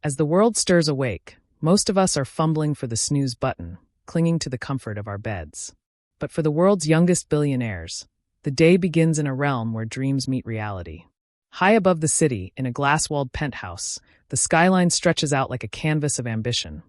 As the world stirs awake, most of us are fumbling for the snooze button, clinging to the comfort of our beds. But for the world's youngest billionaires, the day begins in a realm where dreams meet reality. High above the city, in a glass-walled penthouse, the skyline stretches out like a canvas of ambition,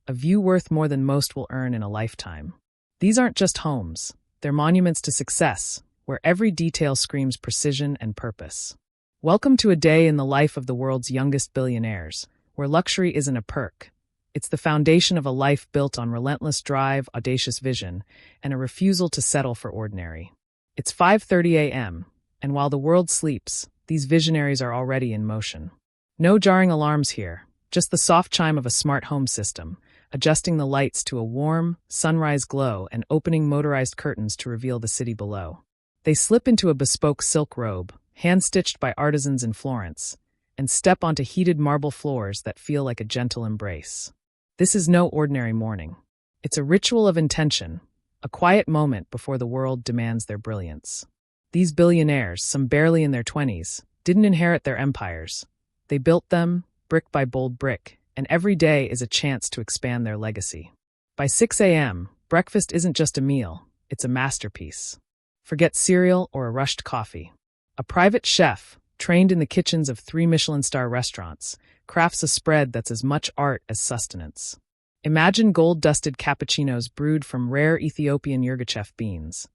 a view worth more than most will earn in a lifetime. These aren't just homes, they're monuments to success, where every detail screams precision and purpose. Welcome to a day in the life of the world's youngest billionaires, where luxury isn't a perk. It's the foundation of a life built on relentless drive, audacious vision, and a refusal to settle for ordinary. It's 5:30 a.m., and while the world sleeps, these visionaries are already in motion. No jarring alarms here, just the soft chime of a smart home system, adjusting the lights to a warm, sunrise glow and opening motorized curtains to reveal the city below. They slip into a bespoke silk robe, hand-stitched by artisans in Florence, and step onto heated marble floors that feel like a gentle embrace. This is no ordinary morning. It's a ritual of intention, a quiet moment before the world demands their brilliance. These billionaires, some barely in their 20s, didn't inherit their empires. They built them, brick by bold brick, and every day is a chance to expand their legacy. By 6 a.m., breakfast isn't just a meal, it's a masterpiece. Forget cereal or a rushed coffee. A private chef, trained in the kitchens of 3 Michelin-star restaurants, crafts a spread that's as much art as sustenance. Imagine gold-dusted cappuccinos brewed from rare Ethiopian Yirgacheffe beans,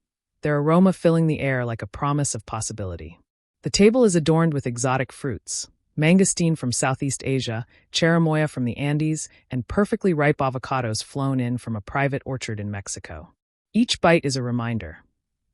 their aroma filling the air like a promise of possibility. The table is adorned with exotic fruits, mangosteen from Southeast Asia, cherimoya from the Andes, and perfectly ripe avocados flown in from a private orchard in Mexico. Each bite is a reminder.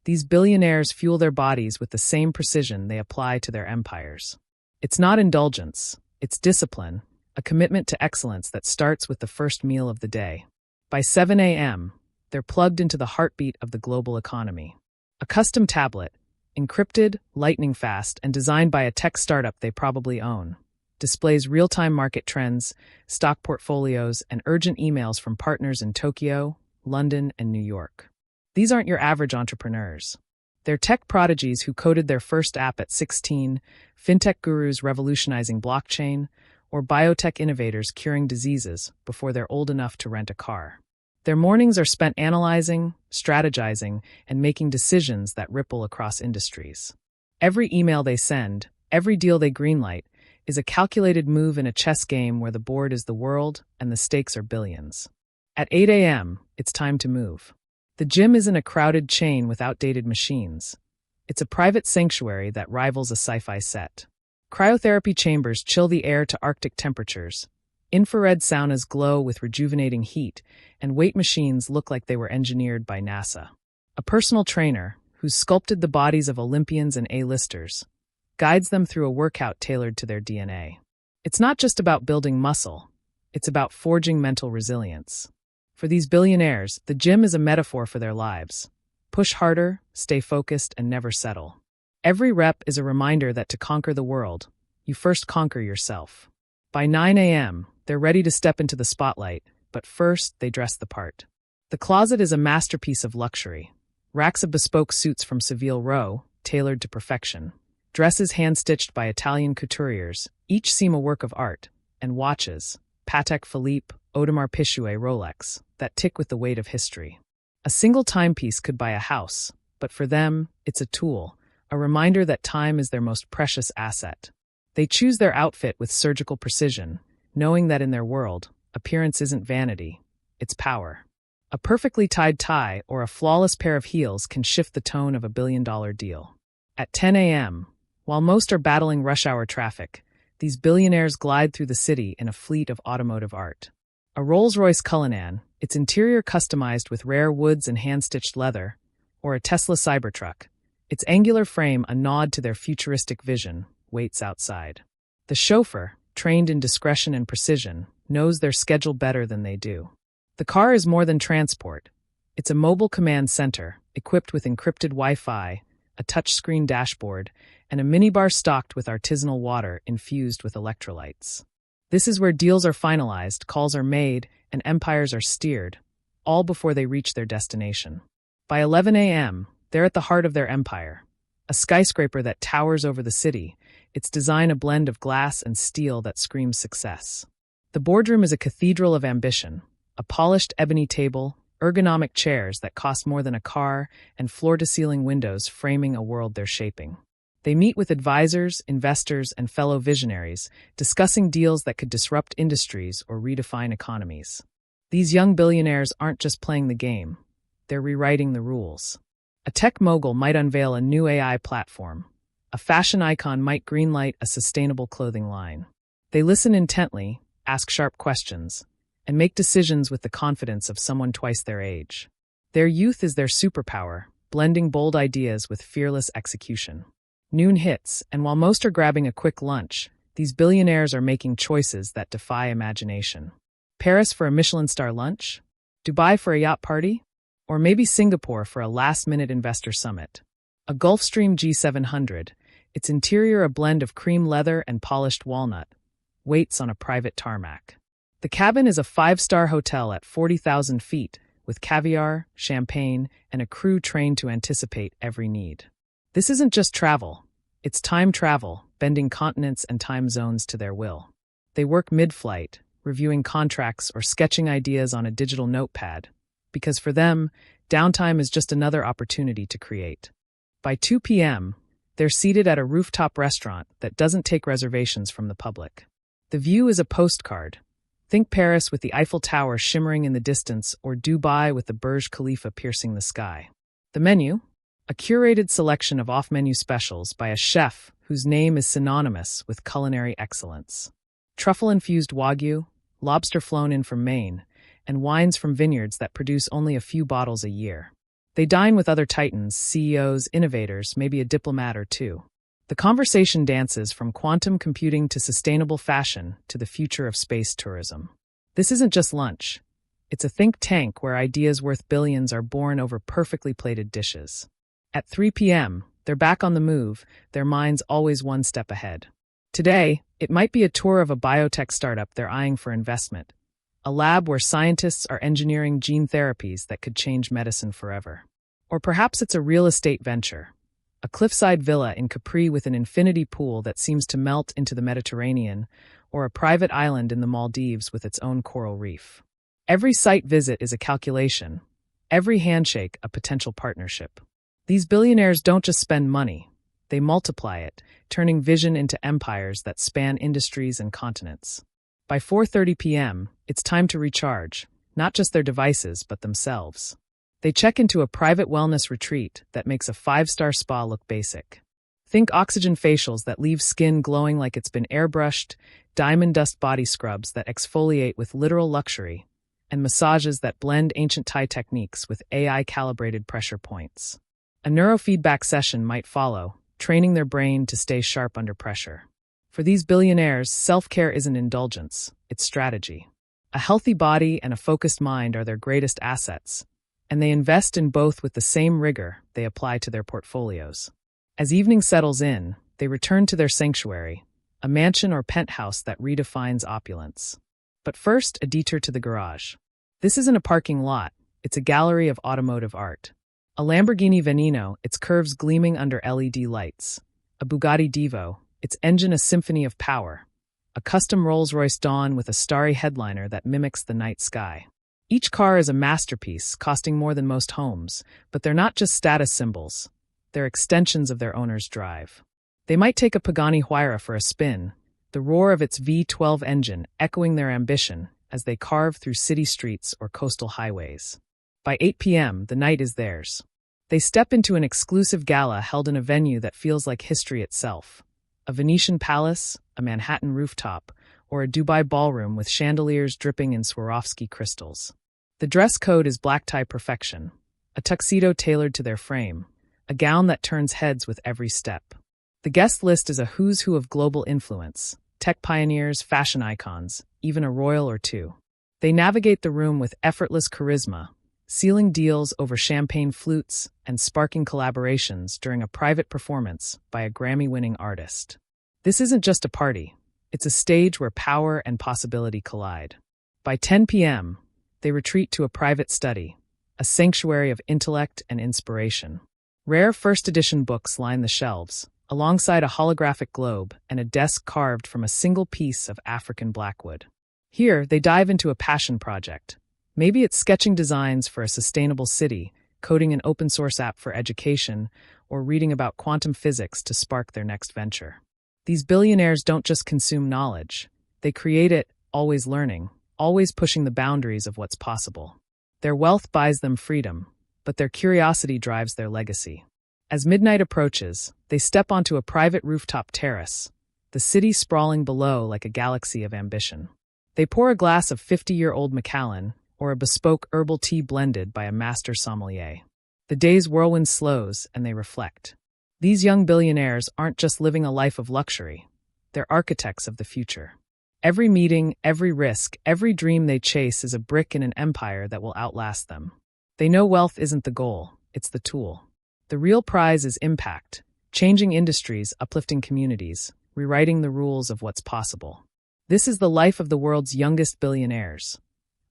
These billionaires fuel their bodies with the same precision they apply to their empires. It's not indulgence, it's discipline, a commitment to excellence that starts with the first meal of the day. By 7 a.m., they're plugged into the heartbeat of the global economy. A custom tablet, encrypted, lightning fast, and designed by a tech startup they probably own, displays real-time market trends, stock portfolios, and urgent emails from partners in Tokyo, London, and New York. These aren't your average entrepreneurs. They're tech prodigies who coded their first app at 16, fintech gurus revolutionizing blockchain, or biotech innovators curing diseases before they're old enough to rent a car. Their mornings are spent analyzing, strategizing, and making decisions that ripple across industries. Every email they send, every deal they greenlight, is a calculated move in a chess game where the board is the world and the stakes are billions. At 8 a.m., it's time to move. The gym isn't a crowded chain with outdated machines. It's a private sanctuary that rivals a sci-fi set. Cryotherapy chambers chill the air to Arctic temperatures. Infrared saunas glow with rejuvenating heat, and weight machines look like they were engineered by NASA. A personal trainer, who's sculpted the bodies of Olympians and A-listers, guides them through a workout tailored to their DNA. It's not just about building muscle, it's about forging mental resilience. For these billionaires, the gym is a metaphor for their lives. Push harder, stay focused, and never settle. Every rep is a reminder that to conquer the world, you first conquer yourself. By 9 a.m., they're ready to step into the spotlight, but first they dress the part. The closet is a masterpiece of luxury. Racks of bespoke suits from Savile Row, tailored to perfection. Dresses hand-stitched by Italian couturiers, each seem a work of art. And watches, Patek Philippe, Audemars Piguet Rolex, that tick with the weight of history. A single timepiece could buy a house, but for them, it's a tool, a reminder that time is their most precious asset. They choose their outfit with surgical precision, knowing that in their world, appearance isn't vanity, it's power. A perfectly tied tie or a flawless pair of heels can shift the tone of a billion-dollar deal. At 10 a.m., while most are battling rush-hour traffic, these billionaires glide through the city in a fleet of automotive art. A Rolls-Royce Cullinan, its interior customized with rare woods and hand-stitched leather, or a Tesla Cybertruck, its angular frame a nod to their futuristic vision, waits outside. The chauffeur, trained in discretion and precision, knows their schedule better than they do. The car is more than transport. It's a mobile command center, equipped with encrypted Wi-Fi, a touchscreen dashboard, and a minibar stocked with artisanal water infused with electrolytes. This is where deals are finalized, calls are made, and empires are steered, all before they reach their destination. By 11 a.m., they're at the heart of their empire, a skyscraper that towers over the city, its design a blend of glass and steel that screams success. The boardroom is a cathedral of ambition, a polished ebony table, ergonomic chairs that cost more than a car, and floor-to-ceiling windows framing a world they're shaping. They meet with advisors, investors, and fellow visionaries, discussing deals that could disrupt industries or redefine economies. These young billionaires aren't just playing the game, they're rewriting the rules. A tech mogul might unveil a new AI platform. A fashion icon might greenlight a sustainable clothing line. They listen intently, ask sharp questions, and make decisions with the confidence of someone twice their age. Their youth is their superpower, blending bold ideas with fearless execution. Noon hits, and while most are grabbing a quick lunch, these billionaires are making choices that defy imagination. Paris for a Michelin star lunch? Dubai for a yacht party? Or maybe Singapore for a last-minute investor summit? A Gulfstream G700, its interior a blend of cream leather and polished walnut, waits on a private tarmac. The cabin is a 5-star hotel at 40,000 feet, with caviar, champagne, and a crew trained to anticipate every need. This isn't just travel. It's time travel, bending continents and time zones to their will. They work mid-flight, reviewing contracts or sketching ideas on a digital notepad, because for them, downtime is just another opportunity to create. By 2 p.m., they're seated at a rooftop restaurant that doesn't take reservations from the public. The view is a postcard. Think Paris with the Eiffel Tower shimmering in the distance, or Dubai with the Burj Khalifa piercing the sky. The menu? A curated selection of off-menu specials by a chef whose name is synonymous with culinary excellence. Truffle-infused wagyu, lobster flown in from Maine, and wines from vineyards that produce only a few bottles a year. They dine with other titans, CEOs, innovators, maybe a diplomat or two. The conversation dances from quantum computing to sustainable fashion to the future of space tourism. This isn't just lunch. It's a think tank where ideas worth billions are born over perfectly plated dishes. At 3 p.m., they're back on the move, their minds always one step ahead. Today, it might be a tour of a biotech startup they're eyeing for investment, a lab where scientists are engineering gene therapies that could change medicine forever. Or perhaps it's a real estate venture, a cliffside villa in Capri with an infinity pool that seems to melt into the Mediterranean, or a private island in the Maldives with its own coral reef. Every site visit is a calculation, every handshake a potential partnership. These billionaires don't just spend money, they multiply it, turning vision into empires that span industries and continents. By 4:30 p.m., it's time to recharge, not just their devices, but themselves. They check into a private wellness retreat that makes a 5-star spa look basic. Think oxygen facials that leave skin glowing like it's been airbrushed, diamond dust body scrubs that exfoliate with literal luxury, and massages that blend ancient Thai techniques with AI-calibrated pressure points. A neurofeedback session might follow, training their brain to stay sharp under pressure. For these billionaires, self-care isn't indulgence, it's strategy. A healthy body and a focused mind are their greatest assets, and they invest in both with the same rigor they apply to their portfolios. As evening settles in, they return to their sanctuary, a mansion or penthouse that redefines opulence. But first, a detour to the garage. This isn't a parking lot, it's a gallery of automotive art. A Lamborghini Veneno, its curves gleaming under LED lights. A Bugatti Divo, its engine a symphony of power. A custom Rolls-Royce Dawn with a starry headliner that mimics the night sky. Each car is a masterpiece, costing more than most homes, but they're not just status symbols. They're extensions of their owner's drive. They might take a Pagani Huayra for a spin, the roar of its V12 engine echoing their ambition as they carve through city streets or coastal highways. By 8 p.m., the night is theirs. They step into an exclusive gala held in a venue that feels like history itself. A Venetian palace, a Manhattan rooftop, or a Dubai ballroom with chandeliers dripping in Swarovski crystals. The dress code is black tie perfection, a tuxedo tailored to their frame, a gown that turns heads with every step. The guest list is a who's who of global influence, tech pioneers, fashion icons, even a royal or two. They navigate the room with effortless charisma, sealing deals over champagne flutes and sparking collaborations during a private performance by a Grammy-winning artist. This isn't just a party. It's a stage where power and possibility collide. By 10 p.m., they retreat to a private study, a sanctuary of intellect and inspiration. Rare first-edition books line the shelves, alongside a holographic globe and a desk carved from a single piece of African blackwood. Here, they dive into a passion project. Maybe it's sketching designs for a sustainable city, coding an open source app for education, or reading about quantum physics to spark their next venture. These billionaires don't just consume knowledge. They create it, always learning, always pushing the boundaries of what's possible. Their wealth buys them freedom, but their curiosity drives their legacy. As midnight approaches, they step onto a private rooftop terrace, the city sprawling below like a galaxy of ambition. They pour a glass of 50-year-old Macallan, or a bespoke herbal tea blended by a master sommelier. The day's whirlwind slows, and they reflect. These young billionaires aren't just living a life of luxury. They're architects of the future. Every meeting, every risk, every dream they chase is a brick in an empire that will outlast them. They know wealth isn't the goal, it's the tool. The real prize is impact, changing industries, uplifting communities, rewriting the rules of what's possible. This is the life of the world's youngest billionaires.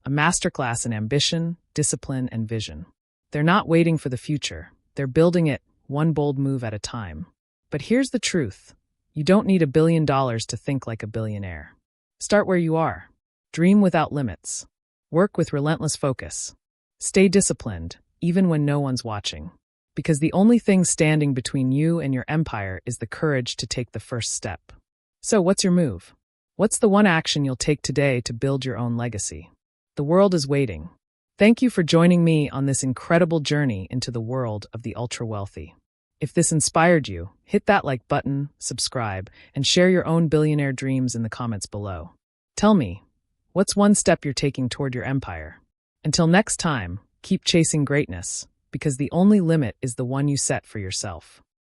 A masterclass in ambition, discipline, and vision. They're not waiting for the future. They're building it, one bold move at a time. But here's the truth. You don't need $1 billion to think like a billionaire. Start where you are. Dream without limits. Work with relentless focus. Stay disciplined, even when no one's watching. Because the only thing standing between you and your empire is the courage to take the first step. So what's your move? What's the one action you'll take today to build your own legacy? The world is waiting. Thank you for joining me on this incredible journey into the world of the ultra-wealthy. If this inspired you, hit that like button, subscribe, and share your own billionaire dreams in the comments below. Tell me, what's one step you're taking toward your empire? Until next time, keep chasing greatness, because the only limit is the one you set for yourself.